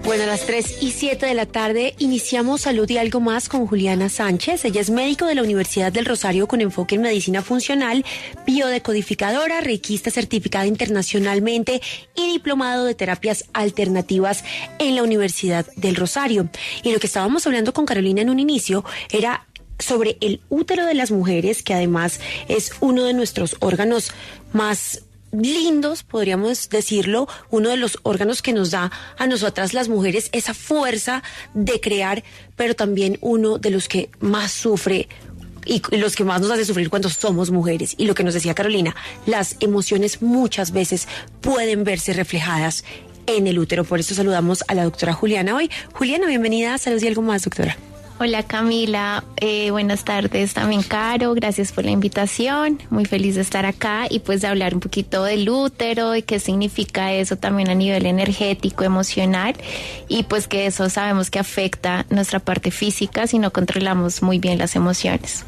Bueno, a las 3:07 de la tarde iniciamos Salud y Algo Más con Juliana Sánchez. Ella es médico de la Universidad del Rosario con enfoque en medicina funcional, biodecodificadora, reikista certificada internacionalmente y diplomado de terapias alternativas en la Universidad del Rosario. Y lo que estábamos hablando con Carolina en un inicio era sobre el útero de las mujeres, que además es uno de nuestros órganos más lindos, podríamos decirlo, uno de los órganos que nos da a nosotras las mujeres esa fuerza de crear, pero también uno de los que más sufre y los que más nos hace sufrir cuando somos mujeres. Y lo que nos decía Carolina, las emociones muchas veces pueden verse reflejadas en el útero. Por eso saludamos a la doctora Juliana hoy. Juliana, bienvenida a Salud y Algo Más, doctora. Hola Camila, buenas tardes también Caro, gracias por la invitación, muy feliz de estar acá y pues de hablar un poquito del útero y qué significa eso también a nivel energético, emocional y pues que eso sabemos que afecta nuestra parte física si no controlamos muy bien las emociones.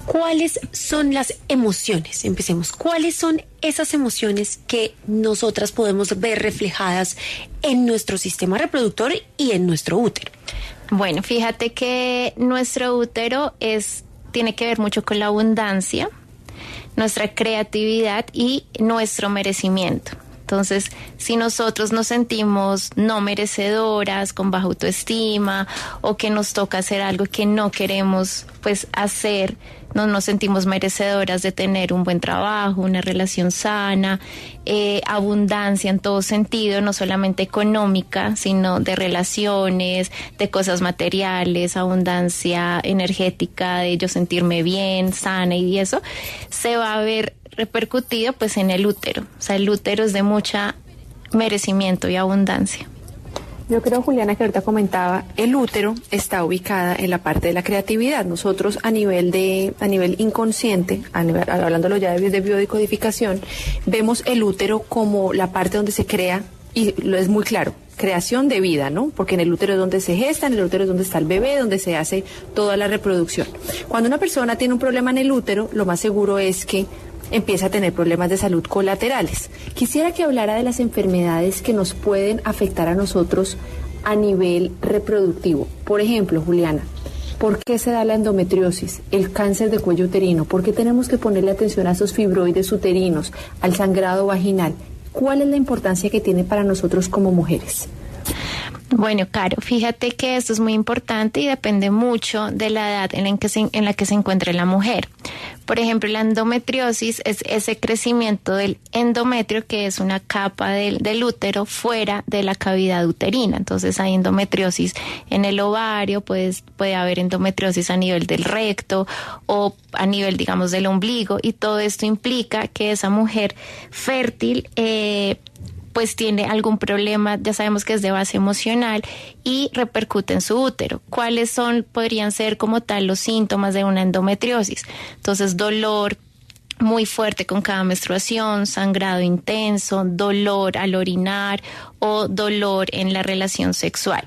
¿Cuáles son las emociones? Empecemos. ¿Cuáles son esas emociones que nosotras podemos ver reflejadas en nuestro sistema reproductor y en nuestro útero? Bueno, fíjate que nuestro útero tiene que ver mucho con la abundancia, nuestra creatividad y nuestro merecimiento. Entonces, si nosotros nos sentimos no merecedoras, con baja autoestima, o que nos toca hacer algo que no queremos pues hacer, no nos sentimos merecedoras de tener un buen trabajo, una relación sana, abundancia en todo sentido, no solamente económica, sino de relaciones, de cosas materiales, abundancia energética, de yo sentirme bien, sana y eso, se va a ver repercutido pues en el útero. O sea, el útero es de mucha merecimiento y abundancia. Yo creo, Juliana, que ahorita comentaba, el útero está ubicada en la parte de la creatividad. Nosotros a nivel inconsciente, hablándolo ya de biodecodificación, vemos el útero como la parte donde se crea, y lo es muy claro, creación de vida, ¿no? Porque en el útero es donde se gesta, en el útero es donde está el bebé, donde se hace toda la reproducción. Cuando una persona tiene un problema en el útero, lo más seguro es que empieza a tener problemas de salud colaterales. Quisiera que hablara de las enfermedades que nos pueden afectar a nosotros a nivel reproductivo. Por ejemplo, Juliana, ¿por qué se da la endometriosis, el cáncer de cuello uterino? ¿Por qué tenemos que ponerle atención a esos fibroides uterinos, al sangrado vaginal? ¿Cuál es la importancia que tiene para nosotros como mujeres? Bueno, Caro, fíjate que esto es muy importante y depende mucho de la edad en la que se encuentre la mujer. Por ejemplo, la endometriosis es ese crecimiento del endometrio, que es una capa del útero fuera de la cavidad uterina. Entonces hay endometriosis en el ovario, puede haber endometriosis a nivel del recto o a nivel, digamos, del ombligo, y todo esto implica que esa mujer fértil pues tiene algún problema, ya sabemos que es de base emocional y repercute en su útero. ¿Cuáles podrían ser como tal los síntomas de una endometriosis? Entonces, dolor muy fuerte con cada menstruación, sangrado intenso, dolor al orinar o dolor en la relación sexual.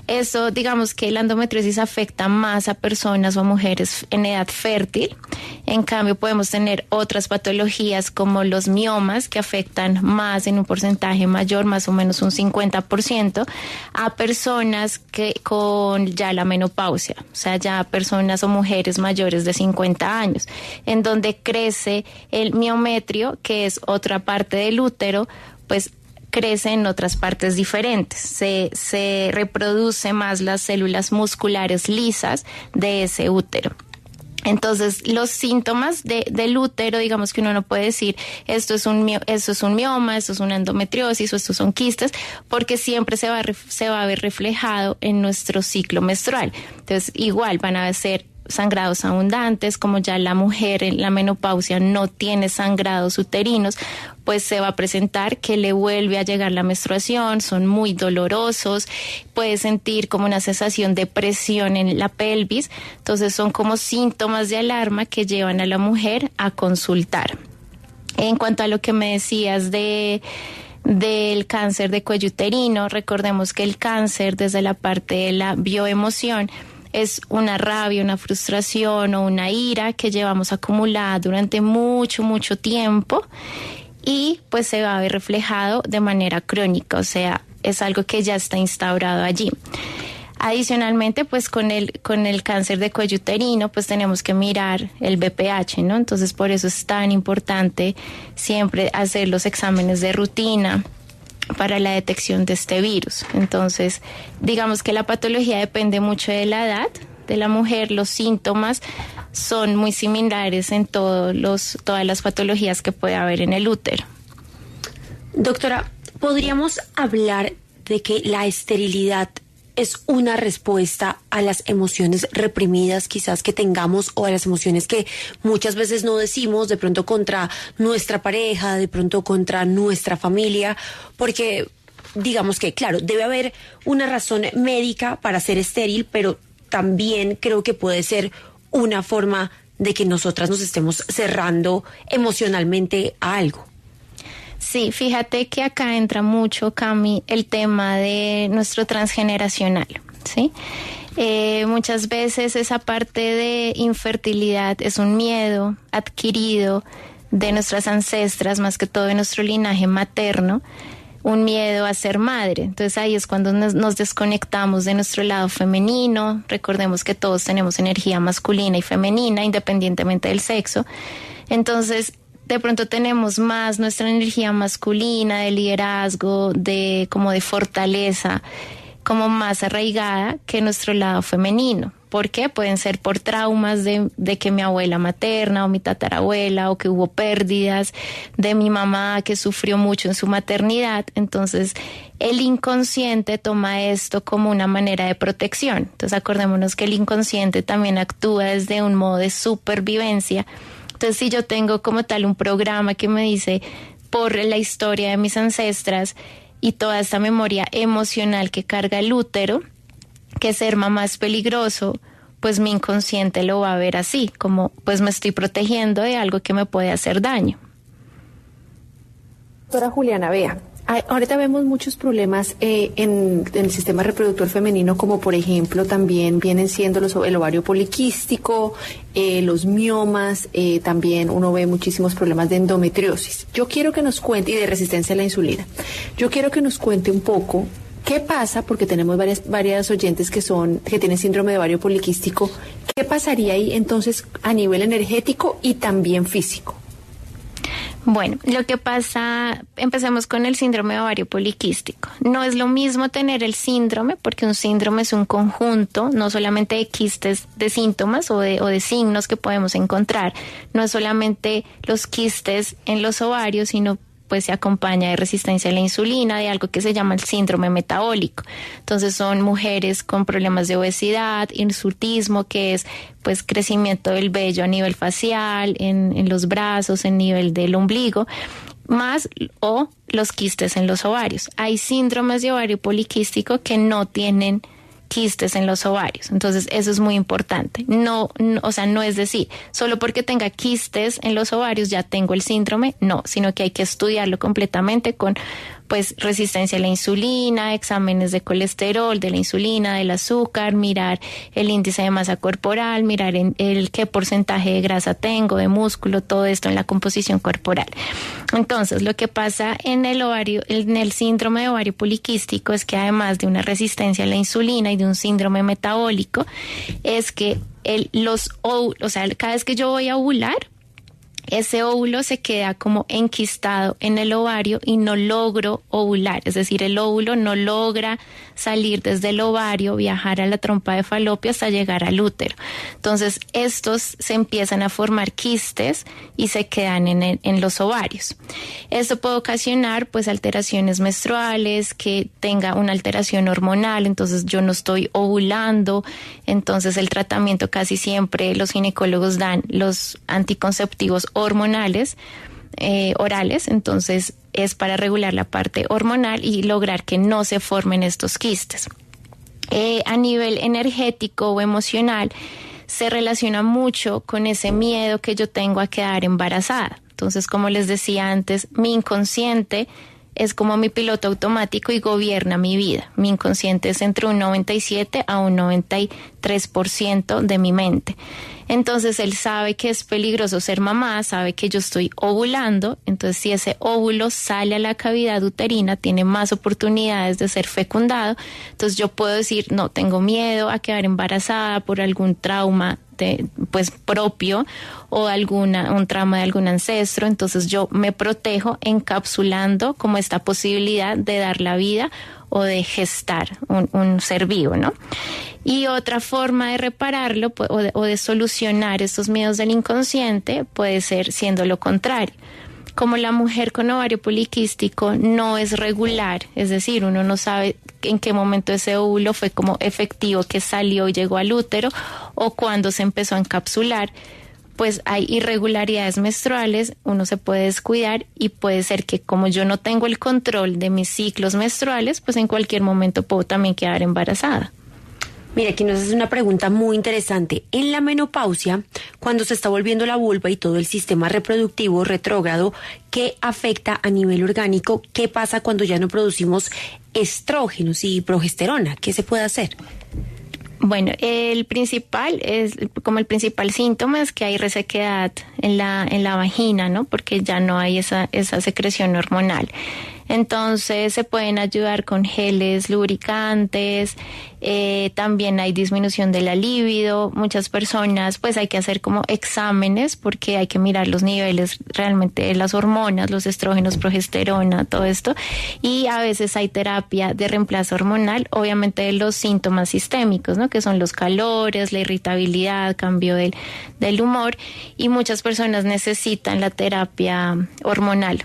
Eso, digamos que la endometriosis afecta más a personas o a mujeres en edad fértil. En cambio, podemos tener otras patologías como los miomas, que afectan más, en un porcentaje mayor, más o menos un 50%, a personas con ya la menopausia, o sea, ya personas o mujeres mayores de 50 años, en donde crece el miometrio, que es otra parte del útero, pues crece en otras partes diferentes, se reproduce más las células musculares lisas de ese útero. Entonces, los síntomas del útero, digamos que uno no puede decir esto es un mioma, esto es una endometriosis o estos son quistes, porque siempre se va a ver reflejado en nuestro ciclo menstrual. Entonces, igual van a ser sangrados abundantes, como ya la mujer en la menopausia no tiene sangrados uterinos, pues se va a presentar que le vuelve a llegar la menstruación, son muy dolorosos, puede sentir como una sensación de presión en la pelvis, entonces son como síntomas de alarma que llevan a la mujer a consultar. En cuanto a lo que me decías del cáncer de cuello uterino, recordemos que el cáncer, desde la parte de la bioemoción, es una rabia, una frustración o una ira que llevamos acumulada durante mucho, mucho tiempo y pues se va a ver reflejado de manera crónica, o sea, es algo que ya está instaurado allí. Adicionalmente, pues con el cáncer de cuello uterino, pues tenemos que mirar el BPH, ¿no? Entonces, por eso es tan importante siempre hacer los exámenes de rutina para la detección de este virus. Entonces, digamos que la patología depende mucho de la edad de la mujer. Los síntomas son muy similares en todas las patologías que puede haber en el útero. Doctora, ¿podríamos hablar de que la esterilidad es una respuesta a las emociones reprimidas quizás que tengamos, o a las emociones que muchas veces no decimos, de pronto contra nuestra pareja, de pronto contra nuestra familia? Porque digamos que, claro, debe haber una razón médica para ser estéril, pero también creo que puede ser una forma de que nosotras nos estemos cerrando emocionalmente a algo. Sí, fíjate que acá entra mucho, Cami, el tema de nuestro transgeneracional, ¿sí? Muchas veces esa parte de infertilidad es un miedo adquirido de nuestras ancestras, más que todo de nuestro linaje materno, un miedo a ser madre. Entonces ahí es cuando nos desconectamos de nuestro lado femenino. Recordemos que todos tenemos energía masculina y femenina, independientemente del sexo. Entonces, de pronto tenemos más nuestra energía masculina de liderazgo, de fortaleza, como más arraigada que nuestro lado femenino. ¿Por qué? Pueden ser por traumas de que mi abuela materna o mi tatarabuela, o que hubo pérdidas de mi mamá que sufrió mucho en su maternidad. Entonces, el inconsciente toma esto como una manera de protección. Entonces, acordémonos que el inconsciente también actúa desde un modo de supervivencia. Entonces, si yo tengo como tal un programa que me dice por la historia de mis ancestras y toda esta memoria emocional que carga el útero, que ser mamá es peligroso, pues mi inconsciente lo va a ver así, como pues me estoy protegiendo de algo que me puede hacer daño. Doctora Juliana, vea, ahorita vemos muchos problemas en el sistema reproductor femenino, como por ejemplo también vienen siendo el ovario poliquístico, los miomas, también uno ve muchísimos problemas de endometriosis. Yo quiero que nos cuente, y de resistencia a la insulina, yo quiero que nos cuente un poco qué pasa, porque tenemos varias oyentes que tienen síndrome de ovario poliquístico. ¿Qué pasaría ahí entonces a nivel energético y también físico? Bueno, lo que pasa, empecemos con el síndrome de ovario poliquístico. No es lo mismo tener el síndrome, porque un síndrome es un conjunto, no solamente de quistes, de síntomas o de signos que podemos encontrar. No es solamente los quistes en los ovarios, sino pues se acompaña de resistencia a la insulina, de algo que se llama el síndrome metabólico. Entonces son mujeres con problemas de obesidad, hirsutismo, que es pues crecimiento del vello a nivel facial, en los brazos, en nivel del ombligo, más o los quistes en los ovarios. Hay síndromes de ovario poliquístico que no tienen quistes en los ovarios. Entonces, eso es muy importante. No, no es decir, solo porque tenga quistes en los ovarios ya tengo el síndrome, no, sino que hay que estudiarlo completamente con pues resistencia a la insulina, exámenes de colesterol, de la insulina, del azúcar, mirar el índice de masa corporal, mirar el qué porcentaje de grasa tengo, de músculo, todo esto en la composición corporal. Entonces, lo que pasa en el síndrome de ovario poliquístico es que además de una resistencia a la insulina y de un síndrome metabólico, es que cada vez que yo voy a ovular, ese óvulo se queda como enquistado en el ovario y no logro ovular, es decir, el óvulo no logra salir desde el ovario, viajar a la trompa de Falopio hasta llegar al útero. Entonces, estos se empiezan a formar quistes y se quedan en los ovarios. Esto puede ocasionar pues alteraciones menstruales, que tenga una alteración hormonal, entonces yo no estoy ovulando. Entonces, el tratamiento casi siempre los ginecólogos dan los anticonceptivos hormonales, orales, entonces es para regular la parte hormonal y lograr que no se formen estos quistes. A nivel energético o emocional se relaciona mucho con ese miedo que yo tengo a quedar embarazada. Entonces, como les decía antes, mi inconsciente es como mi piloto automático y gobierna mi vida. Mi inconsciente es entre un 97 a un 93% de mi mente. Entonces él sabe que es peligroso ser mamá, sabe que yo estoy ovulando, entonces si ese óvulo sale a la cavidad uterina, tiene más oportunidades de ser fecundado. Entonces yo puedo decir, no, tengo miedo a quedar embarazada por algún trauma pues propio o un trauma de algún ancestro, entonces yo me protejo encapsulando como esta posibilidad de dar la vida o de gestar un ser vivo, ¿no? Y otra forma de repararlo o de solucionar estos miedos del inconsciente puede ser siendo lo contrario. Como la mujer con ovario poliquístico no es regular, es decir, uno no sabe en qué momento ese óvulo fue como efectivo que salió y llegó al útero o cuándo se empezó a encapsular, pues hay irregularidades menstruales, uno se puede descuidar y puede ser que como yo no tengo el control de mis ciclos menstruales, pues en cualquier momento puedo también quedar embarazada. Mira, aquí nos hace una pregunta muy interesante. En la menopausia, cuando se está volviendo la vulva y todo el sistema reproductivo retrógrado, ¿qué afecta a nivel orgánico? ¿Qué pasa cuando ya no producimos estrógenos y progesterona? ¿Qué se puede hacer? Bueno, el principal síntoma es que hay resequedad en la vagina, ¿no? Porque ya no hay esa secreción hormonal. Entonces se pueden ayudar con geles lubricantes, también hay disminución de la libido. Muchas personas pues hay que hacer como exámenes porque hay que mirar los niveles realmente de las hormonas, los estrógenos, progesterona, todo esto, y a veces hay terapia de reemplazo hormonal, obviamente de los síntomas sistémicos, ¿no? Que son los calores, la irritabilidad, cambio del humor, y muchas personas necesitan la terapia hormonal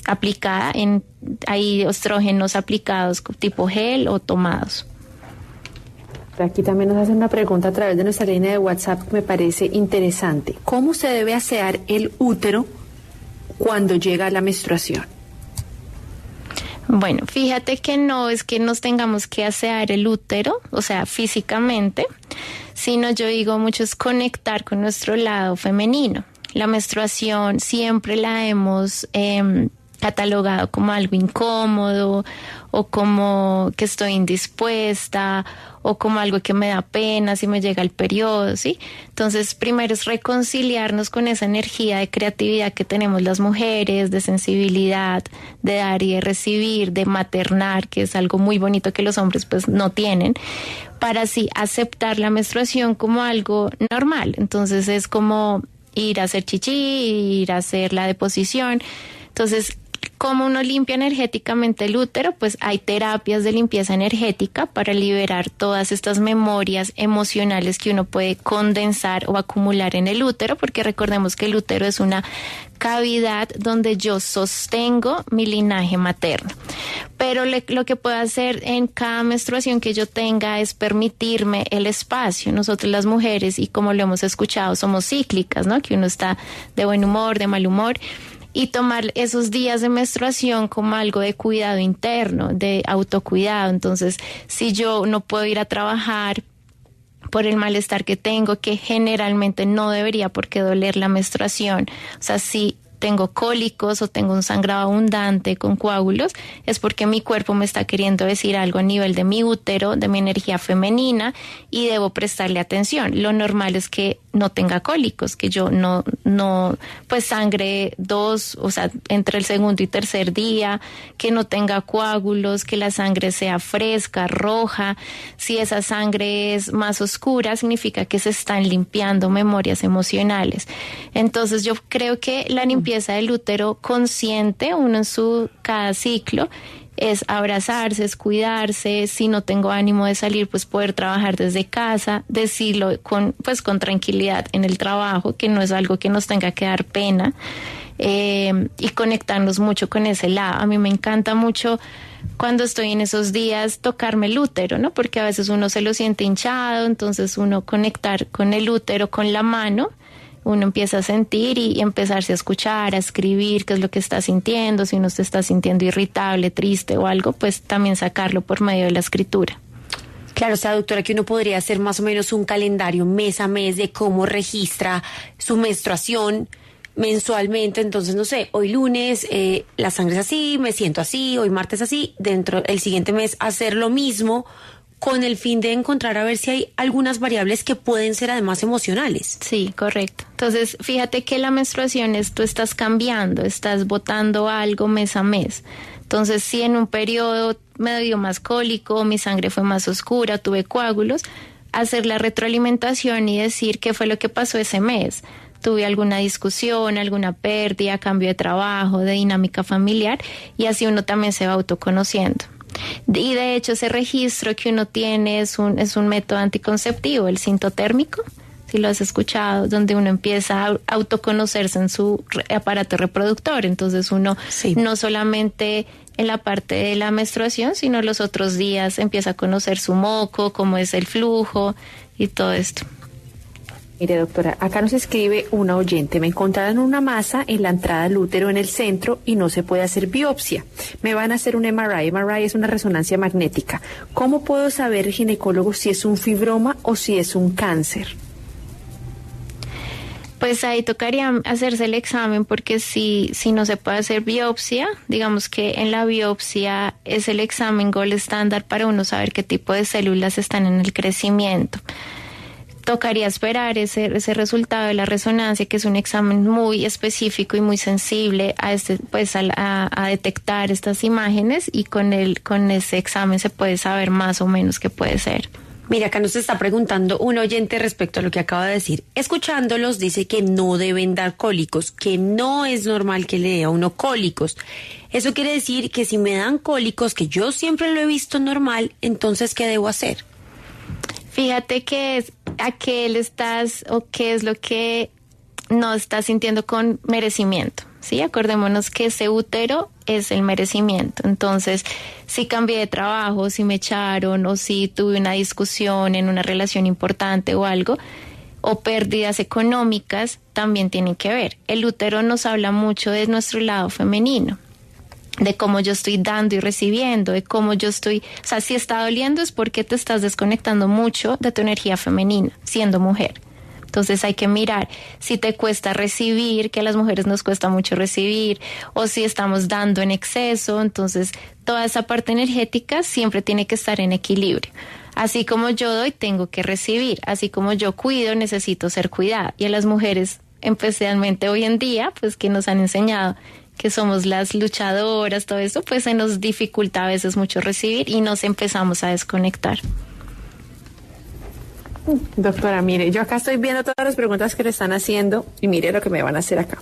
aplicada, hay estrógenos aplicados tipo gel o tomados. Aquí también nos hacen una pregunta a través de nuestra línea de WhatsApp que me parece interesante. ¿Cómo se debe asear el útero cuando llega la menstruación? Bueno, fíjate que no es que nos tengamos que asear el útero, o sea, físicamente, sino yo digo mucho es conectar con nuestro lado femenino. La menstruación siempre la hemos catalogado como algo incómodo o como que estoy indispuesta o como algo que me da pena si me llega el periodo, ¿sí? Entonces, primero es reconciliarnos con esa energía de creatividad que tenemos las mujeres, de sensibilidad, de dar y de recibir, de maternar, que es algo muy bonito que los hombres pues no tienen, para así aceptar la menstruación como algo normal. Entonces es como ir a hacer chichi, ir a hacer la deposición. Entonces, ¿cómo uno limpia energéticamente el útero? Pues hay terapias de limpieza energética para liberar todas estas memorias emocionales que uno puede condensar o acumular en el útero, porque recordemos que el útero es una cavidad donde yo sostengo mi linaje materno. Pero lo que puedo hacer en cada menstruación que yo tenga es permitirme el espacio. Nosotros las mujeres, y como lo hemos escuchado, somos cíclicas, ¿no? Que uno está de buen humor, de mal humor, y tomar esos días de menstruación como algo de cuidado interno, de autocuidado. Entonces, si yo no puedo ir a trabajar por el malestar que tengo, que generalmente no debería por qué doler la menstruación, o sea, si tengo cólicos o tengo un sangrado abundante con coágulos, es porque mi cuerpo me está queriendo decir algo a nivel de mi útero, de mi energía femenina, y debo prestarle atención. Lo normal es que no tenga cólicos, que yo no pues sangre o sea, entre el segundo y tercer día, que no tenga coágulos, que la sangre sea fresca, roja. Si esa sangre es más oscura, significa que se están limpiando memorias emocionales. Entonces yo creo que la limpieza del útero consciente, uno en cada ciclo, es abrazarse, es cuidarse. Si no tengo ánimo de salir, pues poder trabajar desde casa, decirlo con tranquilidad en el trabajo, que no es algo que nos tenga que dar pena, y conectarnos mucho con ese lado. A mí me encanta mucho cuando estoy en esos días tocarme el útero, ¿no? Porque a veces uno se lo siente hinchado, entonces uno conectar con el útero con la mano, uno empieza a sentir y empezarse a escuchar, a escribir qué es lo que está sintiendo. Si uno se está sintiendo irritable, triste o algo, pues también sacarlo por medio de la escritura. Claro, o sea, doctora, que uno podría hacer más o menos un calendario mes a mes de cómo registra su menstruación mensualmente. Entonces, no sé, hoy lunes la sangre es así, me siento así, hoy martes así, dentro el siguiente mes hacer lo mismo con el fin de encontrar a ver si hay algunas variables que pueden ser además emocionales. Sí, correcto. Entonces, fíjate que la menstruación es, tú estás cambiando, estás botando algo mes a mes. Entonces, si en un periodo me dio más cólico, mi sangre fue más oscura, tuve coágulos, hacer la retroalimentación y decir qué fue lo que pasó ese mes. Tuve alguna discusión, alguna pérdida, cambio de trabajo, de dinámica familiar, y así uno también se va autoconociendo. Y de hecho ese registro que uno tiene es un método anticonceptivo, el sintotérmico, si lo has escuchado, donde uno empieza a autoconocerse en su aparato reproductor. Entonces uno no solamente en la parte de la menstruación, sino los otros días empieza a conocer su moco, cómo es el flujo y todo esto. Mire, doctora, acá nos escribe una oyente: me encontraron una masa en la entrada del útero en el centro y no se puede hacer biopsia. Me van a hacer un MRI. MRI es una resonancia magnética. ¿Cómo puedo saber, ginecólogo, si es un fibroma o si es un cáncer? Pues ahí tocaría hacerse el examen, porque si no se puede hacer biopsia, digamos que en la biopsia es el examen gold estándar para uno saber qué tipo de células están en el crecimiento. Tocaría esperar ese resultado de la resonancia, que es un examen muy específico y muy sensible a detectar estas imágenes, y con ese examen se puede saber más o menos qué puede ser. Mira, acá nos está preguntando un oyente respecto a lo que acaba de decir. Escuchándolos dice que no deben dar cólicos, que no es normal que le dé a uno cólicos. Eso quiere decir que si me dan cólicos, que yo siempre lo he visto normal, entonces ¿qué debo hacer? Fíjate a qué le estás o qué es lo que no estás sintiendo con merecimiento, ¿sí? Acordémonos que ese útero es el merecimiento. Entonces, si cambié de trabajo, si me echaron, o si tuve una discusión en una relación importante o algo, o pérdidas económicas, también tienen que ver. El útero nos habla mucho de nuestro lado femenino, de cómo yo estoy dando y recibiendo, de cómo yo estoy, o sea, si está doliendo es porque te estás desconectando mucho de tu energía femenina, siendo mujer. Entonces hay que mirar si te cuesta recibir, que a las mujeres nos cuesta mucho recibir, o si estamos dando en exceso. Entonces toda esa parte energética siempre tiene que estar en equilibrio. Así como yo doy, tengo que recibir. Así como yo cuido, necesito ser cuidada. Y a las mujeres, especialmente hoy en día, pues que nos han enseñado que somos las luchadoras, todo eso, pues se nos dificulta a veces mucho recibir y nos empezamos a desconectar. Doctora, mire, yo acá estoy viendo todas las preguntas que le están haciendo y mire lo que me van a hacer acá.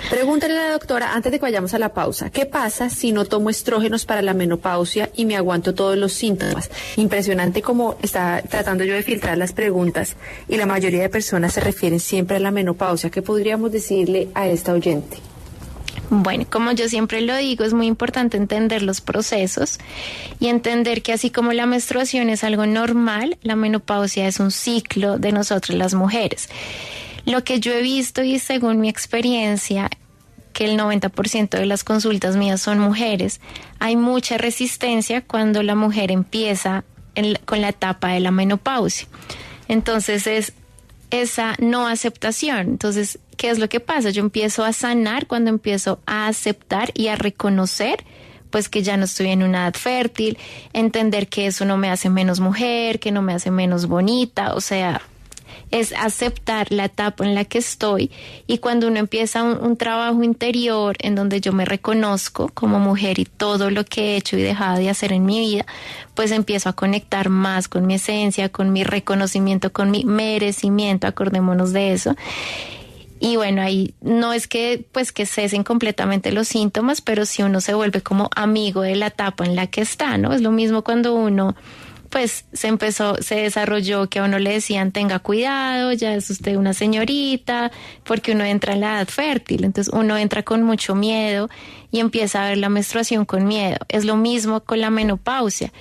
Pregúntale a la doctora, antes de que vayamos a la pausa, ¿qué pasa si no tomo estrógenos para la menopausia y me aguanto todos los síntomas? Impresionante cómo está tratando yo de filtrar las preguntas y la mayoría de personas se refieren siempre a la menopausia. ¿Qué podríamos decirle a esta oyente? Bueno, como yo siempre lo digo, es muy importante entender los procesos y entender que así como la menstruación es algo normal, la menopausia es un ciclo de nosotras las mujeres. Lo que yo he visto, y según mi experiencia, que el 90% de las consultas mías son mujeres, hay mucha resistencia cuando la mujer empieza con la etapa de la menopausia. Entonces es esa no aceptación. Entonces, ¿qué es lo que pasa? Yo empiezo a sanar cuando empiezo a aceptar y a reconocer pues que ya no estoy en una edad fértil, entender que eso no me hace menos mujer, que no me hace menos bonita, o sea, es aceptar la etapa en la que estoy. Y cuando uno empieza un trabajo interior en donde yo me reconozco como mujer y todo lo que he hecho y dejado de hacer en mi vida, pues empiezo a conectar más con mi esencia, con mi reconocimiento, con mi merecimiento, acordémonos de eso. Y bueno, ahí no es que pues que cesen completamente los síntomas, pero sí uno se vuelve como amigo de la etapa en la que está, ¿no? Es lo mismo cuando uno pues se desarrolló, que a uno le decían tenga cuidado, ya es usted una señorita, porque uno entra en la edad fértil, entonces uno entra con mucho miedo y empieza a ver la menstruación con miedo. Es lo mismo con la menopausia.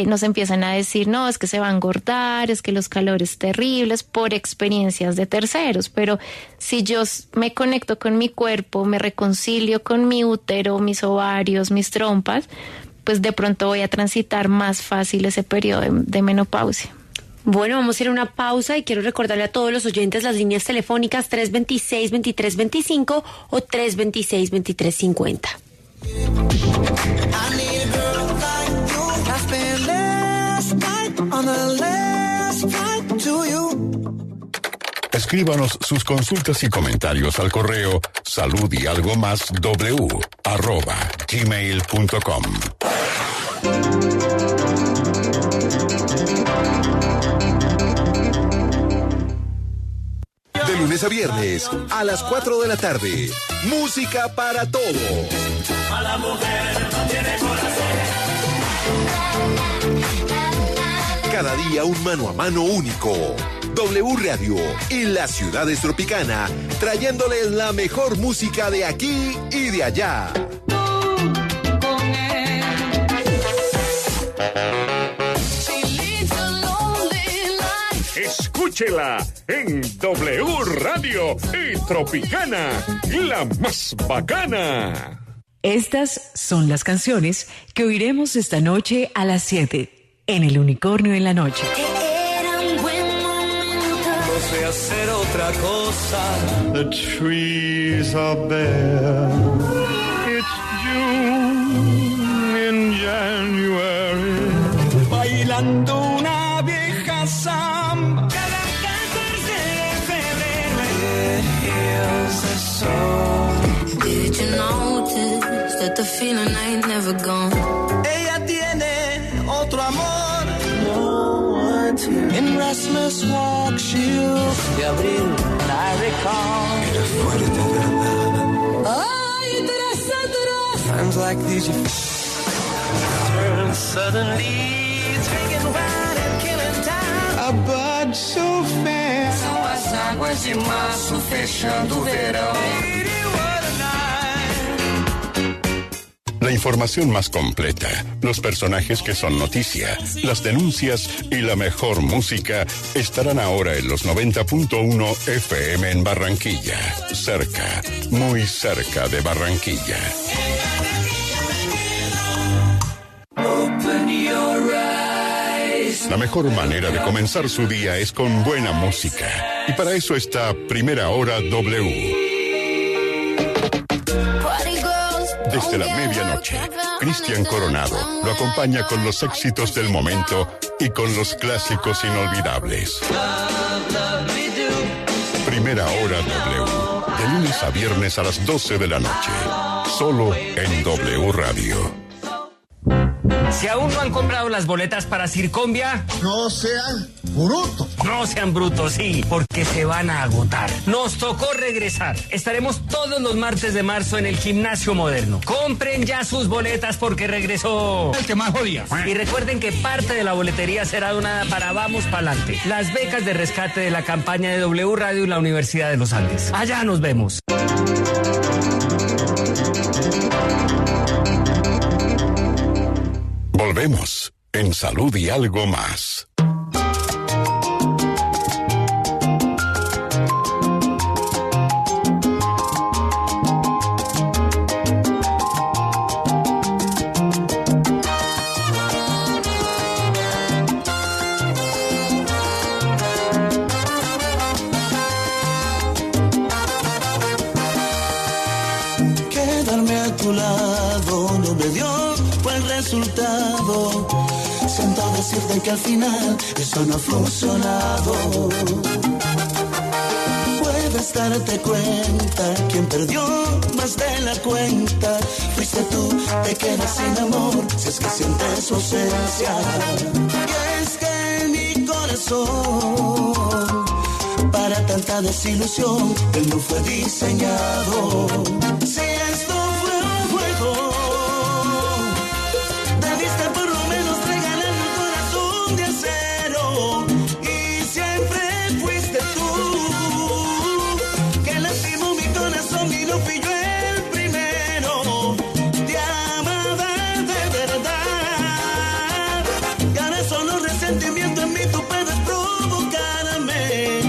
Nos empiezan a decir, no, es que se va a engordar, es que los calores terribles, por experiencias de terceros. Pero si yo me conecto con mi cuerpo, me reconcilio con mi útero, mis ovarios, mis trompas, pues de pronto voy a transitar más fácil ese periodo de menopausia. Bueno, vamos a ir a una pausa y quiero recordarle a todos los oyentes las líneas telefónicas 326-2325 o 326-2350. on the last flight to you. Escríbanos sus consultas y comentarios al correo saludyalgomasw@gmail.com. De lunes a viernes, a las 4 de la tarde. Música para todos. A la mujer no tiene corazón. Cada día un mano a mano único. W Radio, en las ciudades Tropicana, trayéndoles la mejor música de aquí y de allá. Escúchela en W Radio y Tropicana, la más bacana. Estas son las canciones que oiremos esta noche a las 7 en El Unicornio en la Noche. No sé hacer otra cosa. The trees are bare. It's June in January. Bailando una vieja samba. Cada 14 de febrero. Here's the song. Did you notice that the feeling ain't never gone? Ella tiene otro amor. In restless walk she'll de abril, and I recall. Eres fuerte, ¿verdad? Ay, interesante. Times like these you turn suddenly, drinking wine and killing time. A bud so fair. São as águas de março fechando o verão. La información más completa, los personajes que son noticia, las denuncias y la mejor música estarán ahora en los 90.1 FM en Barranquilla. Cerca, muy cerca de Barranquilla. La mejor manera de comenzar su día es con buena música. Y para eso está Primera Hora W. Desde la medianoche, Cristian Coronado lo acompaña con los éxitos del momento y con los clásicos inolvidables. Primera Hora W, de lunes a viernes a las 12 de la noche, solo en W Radio. Si aún no han comprado las boletas para Circombia, no sean brutos. No sean brutos, sí, porque se van a agotar. Nos tocó regresar. Estaremos todos los martes de marzo en el Gimnasio Moderno. Compren ya sus boletas porque regresó el que más jodía. Y recuerden que parte de la boletería será donada para Vamos Pa'lante, las becas de rescate de la campaña de W Radio y la Universidad de los Andes. Allá nos vemos. Volvemos en Salud y Algo Más. Quedarme a tu lado no me dio buen resultado. Siento decirte que al final eso no ha funcionado. Puedes darte cuenta, quien perdió más de la cuenta fuiste tú, te quedas sin amor si es que sientes su ausencia. Y es que mi corazón para tanta desilusión él no fue diseñado. Si esto fue un juego, debiste por lo menos regalarme un corazón de acero. Y siempre fuiste tú que lastimó mi corazón y no fui yo el primero. Te amaba de verdad y ahora solo resentimiento en mí tú puedes provocarme.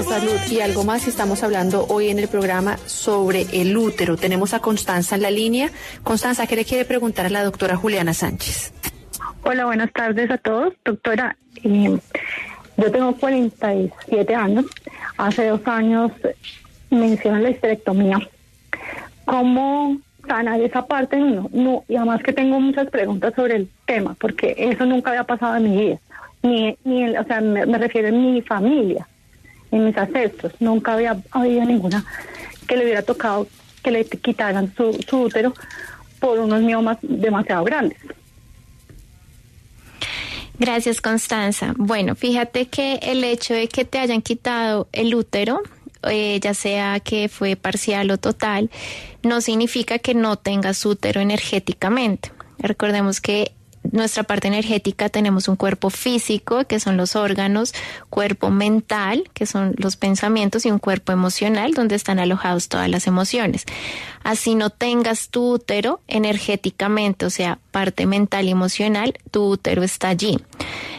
Salud y Algo Más. Estamos hablando hoy en el programa sobre el útero. Tenemos a Constanza en la línea. Constanza, ¿qué le quiere preguntar a la doctora Juliana Sánchez? Hola, buenas tardes a todos. Doctora, yo tengo 47 años. Hace 2 años me hicieron la histerectomía. ¿Cómo sanar esa parte? No, y además que tengo muchas preguntas sobre tema, porque eso nunca había pasado en mi vida, o sea, me refiero en mi familia, en mis ancestros, nunca había habido ninguna que le hubiera tocado que le quitaran su útero por unos miomas demasiado grandes. Gracias, Constanza. Bueno, fíjate que el hecho de que te hayan quitado el útero, ya sea que fue parcial o total, no significa que no tengas útero energéticamente. Recordemos que nuestra parte energética tenemos un cuerpo físico, que son los órganos, cuerpo mental, que son los pensamientos, y un cuerpo emocional, donde están alojados todas las emociones. Así no tengas tu útero energéticamente, o sea, parte mental y emocional, tu útero está allí.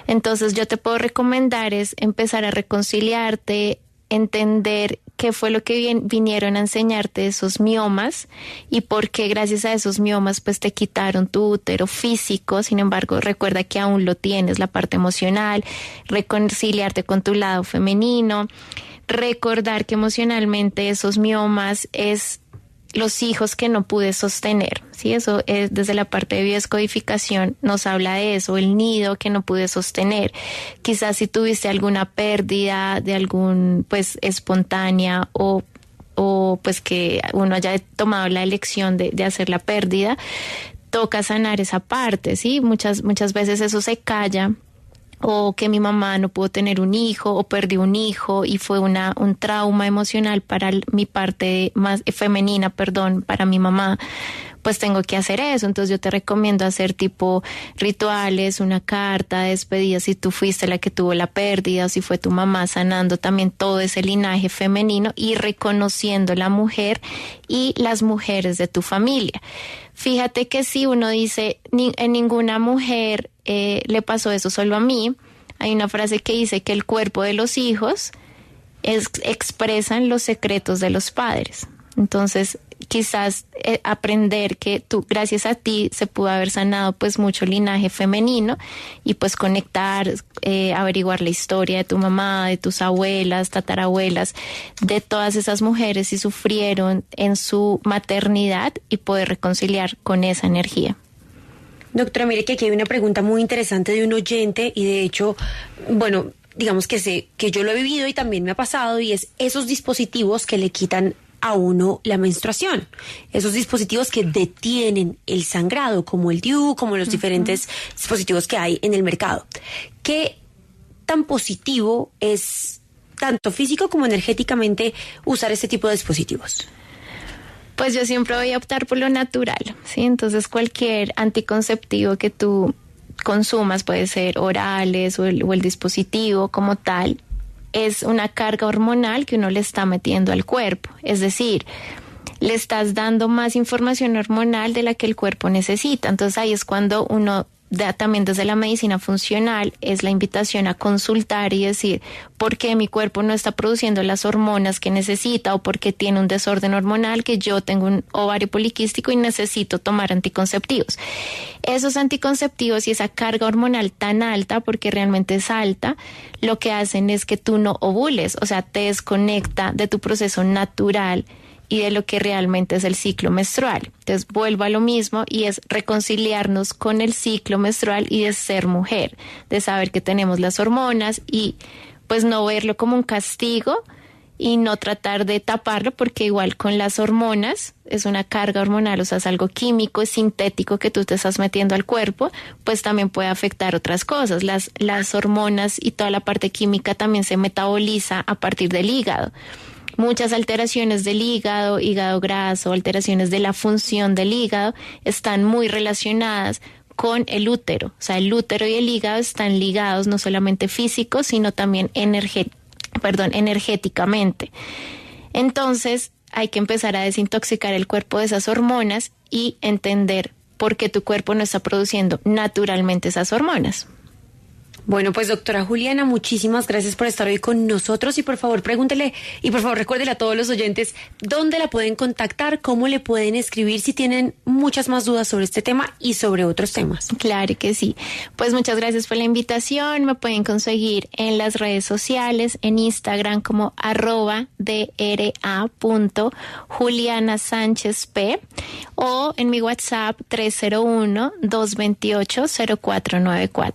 Entonces yo te puedo recomendar es empezar a reconciliarte, entender qué fue lo que vinieron a enseñarte esos miomas y por qué gracias a esos miomas pues te quitaron tu útero físico. Sin embargo, recuerda que aún lo tienes, la parte emocional, reconciliarte con tu lado femenino, recordar que emocionalmente esos miomas es los hijos que no pude sostener, ¿sí? Eso es desde la parte de biodescodificación, nos habla de eso, el nido que no pude sostener. Quizás si tuviste alguna pérdida de algún, pues, espontánea o pues que uno haya tomado la elección de hacer la pérdida, toca sanar esa parte, ¿sí? Muchas veces eso se calla, o que mi mamá no pudo tener un hijo o perdí un hijo y fue un trauma emocional para mi parte más femenina, para mi mamá, pues tengo que hacer eso. Entonces yo te recomiendo hacer tipo rituales, una carta de despedida si tú fuiste la que tuvo la pérdida o si fue tu mamá, sanando también todo ese linaje femenino y reconociendo la mujer y las mujeres de tu familia. Fíjate que si uno dice en ninguna mujer le pasó eso solo a mí, hay una frase que dice que el cuerpo de los hijos expresan los secretos de los padres. Entonces, quizás aprender que tú, gracias a ti, se pudo haber sanado pues mucho linaje femenino y pues conectar, averiguar la historia de tu mamá, de tus abuelas, tatarabuelas, de todas esas mujeres que sufrieron en su maternidad y poder reconciliar con esa energía. Doctora, mire que aquí hay una pregunta muy interesante de un oyente y de hecho, bueno, digamos que sé que yo lo he vivido y también me ha pasado, y es esos dispositivos que le quitan a uno la menstruación, esos dispositivos que detienen el sangrado, como el DIU, como los diferentes dispositivos que hay en el mercado. ¿Qué tan positivo es, tanto físico como energéticamente, usar este tipo de dispositivos? Pues yo siempre voy a optar por lo natural, ¿sí? Entonces cualquier anticonceptivo que tú consumas, puede ser orales o el dispositivo como tal, es una carga hormonal que uno le está metiendo al cuerpo. Es decir, le estás dando más información hormonal de la que el cuerpo necesita. Entonces ahí es cuando uno también desde la medicina funcional es la invitación a consultar y decir por qué mi cuerpo no está produciendo las hormonas que necesita, o por qué tiene un desorden hormonal, que yo tengo un ovario poliquístico y necesito tomar anticonceptivos. Esos anticonceptivos y esa carga hormonal tan alta, porque realmente es alta, lo que hacen es que tú no ovules, o sea, te desconecta de tu proceso natural y de lo que realmente es el ciclo menstrual. Entonces vuelvo a lo mismo, y es reconciliarnos con el ciclo menstrual y de ser mujer, de saber que tenemos las hormonas y pues no verlo como un castigo y no tratar de taparlo, porque igual con las hormonas es una carga hormonal, o sea, es algo químico, es sintético que tú te estás metiendo al cuerpo, pues también puede afectar otras cosas. Las hormonas y toda la parte química también se metaboliza a partir del hígado. Muchas alteraciones del hígado graso, alteraciones de la función del hígado están muy relacionadas con el útero. O sea, el útero y el hígado están ligados no solamente físicos, sino también energéticamente. Entonces, hay que empezar a desintoxicar el cuerpo de esas hormonas y entender por qué tu cuerpo no está produciendo naturalmente esas hormonas. Bueno, pues doctora Juliana, muchísimas gracias por estar hoy con nosotros y por favor pregúntele y por favor recuérdele a todos los oyentes dónde la pueden contactar, cómo le pueden escribir si tienen muchas más dudas sobre este tema y sobre otros temas. Claro que sí. Pues muchas gracias por la invitación. Me pueden conseguir en las redes sociales, en Instagram como @dra.julianasanchezp o en mi WhatsApp 301-228-0494.